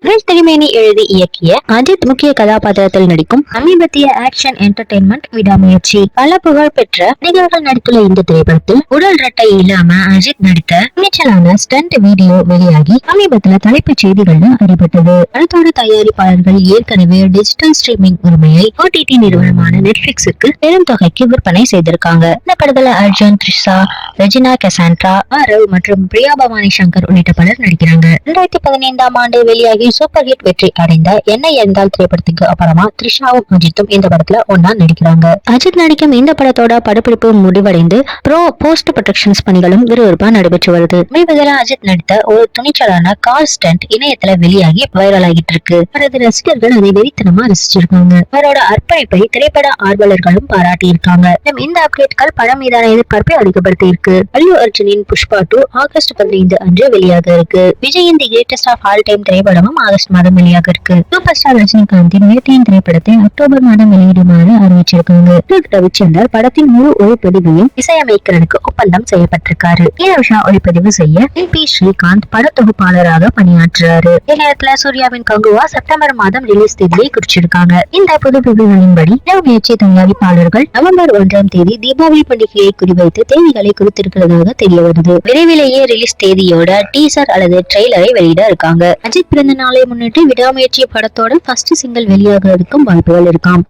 திருமேனி எழுதி இயக்கிய அஜித் முக்கிய கதாபாத்திரத்தில் நடிக்கும் சமீபத்திய ஆக்ஷன் என்டர்டெயின்மெண்ட் விடாமுயற்சி. பல புகழ் பெற்ற நடிகர்கள் நடித்துள்ள இந்த திரைப்படத்தில் உடல் ரட்டை இல்லாம அஜித் நடித்த துணிச்சலான ஸ்டண்ட் வீடியோ வெளியாகி சமீபத்துல தலைப்புச் செய்திகள்ல அறியப்பட்டது. படத்தோட தயாரிப்பாளர்கள் ஏற்கனவே டிஜிட்டல் ஸ்ட்ரீமிங் உரிமையை OTT நிறுவனமான நெட்ஃபிளிக்ஸுக்கு பெரும் தொகைக்கு விற்பனை செய்திருக்காங்க. இந்த படத்துல அர்ஜுன், த்ரிஷா, ரெஜினா கசாண்ட்ரா, ஆரவ் மற்றும் பிரியா பவானி சங்கர் உள்ளிட்ட பலர் நடிக்கிறாங்க. 2015ஆம் ஆண்டு வெளியாகி சூப்பர் ஹிட் வெற்றி அடைந்த என்ன இருந்தால் திரைப்படத்துக்கு அப்புறமா த்ரிஷாவும் அஜித்தும் இந்த படத்துல ஒன்னா நடிக்கிறாங்க. அஜித் நடிக்கும் இந்த படத்தோட படப்பிடிப்பு முடிவடைந்து போஸ்ட் ப்ரொடக்ஷன்ஸ் பணிகளும் விறுவிறுப்பா நடைபெற்று வருது. சமீபத்தில் அஜித் நடித்த ஒரு துணிச்சலான கார் ஸ்டண்ட் இணையத்துல வெளியாகி வைரல் ஆகிட்டு இருக்கு. அவரது ரசிகர்கள் அதை வெறித்தனமா ரசிச்சிருக்காங்க. அவரோட அர்ப்பணிப்பை திரைப்பட ஆர்வலர்களும் பாராட்டி இருக்காங்க. இந்த அப்டேட்கள் படம் மீதான எதிர்பார்ப்பை அதிகப்படுத்தி இருக்கு. அல்லு அர்ஜுனின் புஷ்பா 2 ஆகஸ்ட் 15 அன்று வெளியாக இருக்கு. விஜயின் the greatest of all time திரைப்படமும் ஆகஸ்ட் மாதம் வெளியாக இருக்கு. சூப்பர் ஸ்டார் ரஜினிகாந்தின் வேட்டையின் திரைப்படத்தை அக்டோபர் மாதம் வெளியிடுமாறு அறிவிச்சிருக்காங்க. ரவிச்சந்தர் படத்தின் முழு ஒளிப்பதிவையும் இசையமைக்கிறதுக்கு ஒப்பந்தம் செய்யப்பட்டிருக்காரு. விஷா ஒளிப்பதிவு செய்ய MP ஸ்ரீகாந்த் பட தொகுப்பாளராக பணியாற்றுறாரு. இந்நேரத்துல சூர்யாவின் கங்குவா செப்டம்பர் மாதம் ரிலீஸ் தேதியை குறிச்சிருக்காங்க. இந்த புது விவரங்களின்படி முயற்சி தயாரிப்பாளர்கள் நவம்பர் 1ஆம் தேதி தீபாவளி பண்டிகையை குறிவைத்து தேதிகளை குறித்திருக்கிறதாக தெரிய வருது. விரைவிலேயே ரிலீஸ் தேதியோட டீசர் அல்லது ட்ரெய்லரை வெளியிட இருக்காங்க. அஜித் பிறந்த நாளை முன்னிட்டு விடாமுயற்சி படத்தோட ஃபர்ஸ்ட் சிங்கிள் வெளியாகிறதுக்கும் வாய்ப்புகள் இருக்காம்.